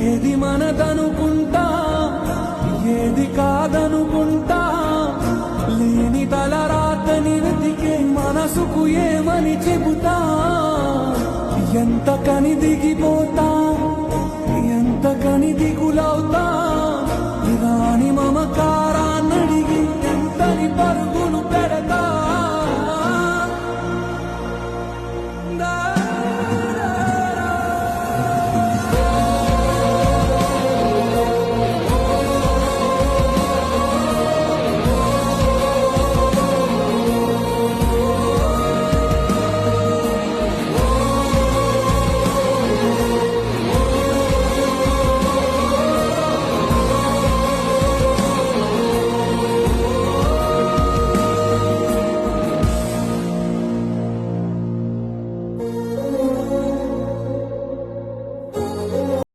ఏది మనదనుకుంటా ఏది కాదనుకుంటా లేని తలరాతని వెతికే మనసుకు ఏమని చెబుతా ఎంత కని దిగిపోతా